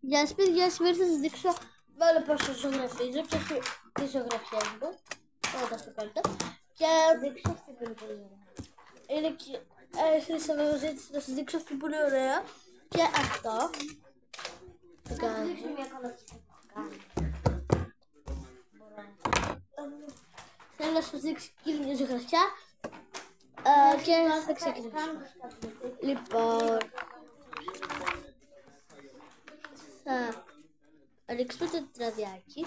Γεια σας παιδιά, σήμερα θα σας δείξω μόνο πώς θα ζωγραφίζω και τις ζωγραφιές μου. Όταν στο κάτω. Και δείξω αυτή που είναι πολύ ωραία. Είναι και χρήσαμε ζήτηση να σας δείξω αυτή που είναι ωραία. Και αυτό. Θα σας δείξω μια κολότσια. Θέλω να σας δείξω και μια ζωγραφιά. Και θα ξεκινήσουμε. Λοιπόν, θα ρίξουμε το τετραδιάκι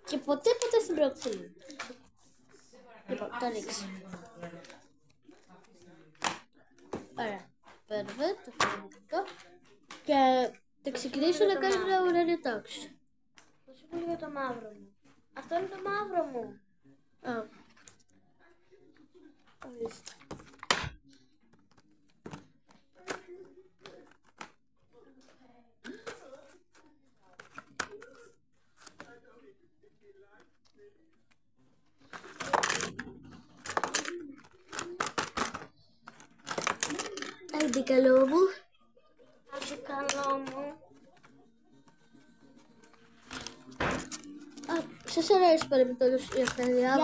και ποτέ στην προξύλη. Λοιπόν, το ρίξουμε. Ωραία, παίρνουμε το φωτό και θα ξεκινήσω να κάνω ένα ουράνιο τόξο. Θα σου πω λίγο το μαύρο μου. Αυτό είναι το μαύρο μου. Ορίστε. Άντε καλό μου. Άντε καλό μου. Σας αρέσει παρεμπιπτόντως η Αυστραλία μου?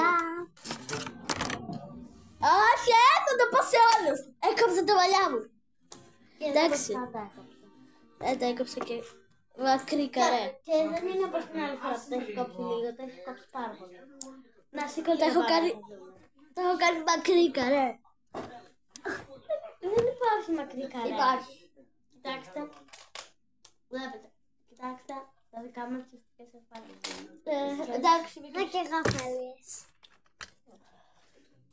Όχι, θα το πω σε όλους. Έκοψα τα μαλλιά μου. Εντάξει. Δεν τα έκοψα και μακρύ καρέ. Και δεν είναι όπως την άλλη φορά που τα έχει κόψει λίγο, τα έχει κόψει πάρα πολύ. Να σήκω Τα έχω κάνει μακρύ καρέ. Δεν υπάρχει μακρύ καρέ. Υπάρχει. Κοιτάξτε. Βλέπετε. Κοιτάξτε τα δικά μου ουσιαστικές εφάρμοσες. Εντάξει. Να και γαφέλες.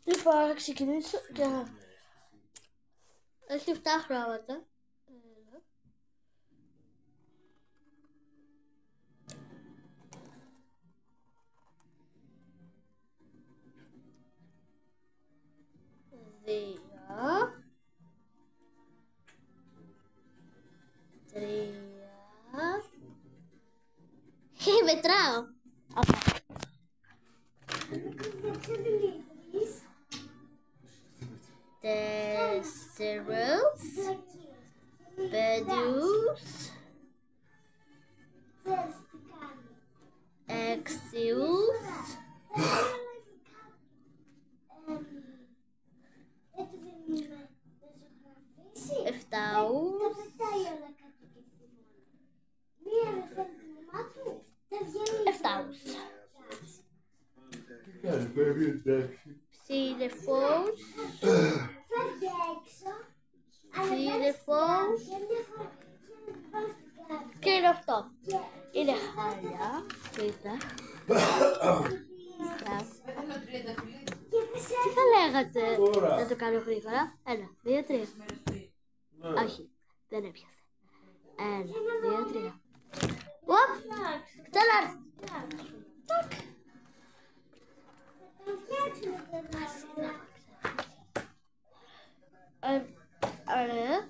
Λοιπόν, θα ξεκινήσω και έχει 7 χρώματα. Δύο. Τρία. Μετράω. Τέσσερις. Πέντιους. Έξιους. Εφτάους. Εφτάους. Σύννεφος. Σύννεφος. Και είναι αυτό. Είναι χάλια. Κοίτα. Τι θα λέγατε να το κάνω γρήγορα? 1, 2, 3. Όχι, δεν έπιασε. 1, 2, 3. Οπ! Ξανά! Τάκ! Ωραία.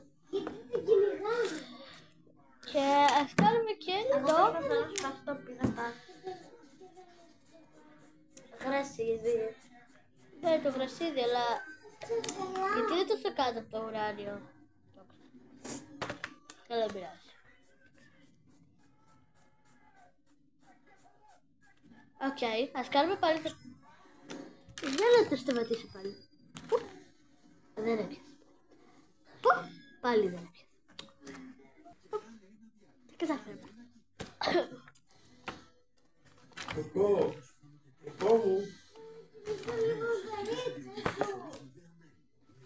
Και ας κάνουμε και εδώ γρασίδι. Ναι, το γρασίδι, αλλά γιατί δεν το σε κάτω από το ουράνιο? Καλά, δεν πειράζει. Οκ, ας κάνουμε πάλι το... Για να το σταματήσω πάλι. Δεν έπιασε. Πάλι δεν έπιασε. Τα κατάφερα πάλι. Κοκό μου.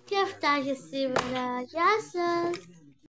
Και αυτά για σήμερα. Γεια σας.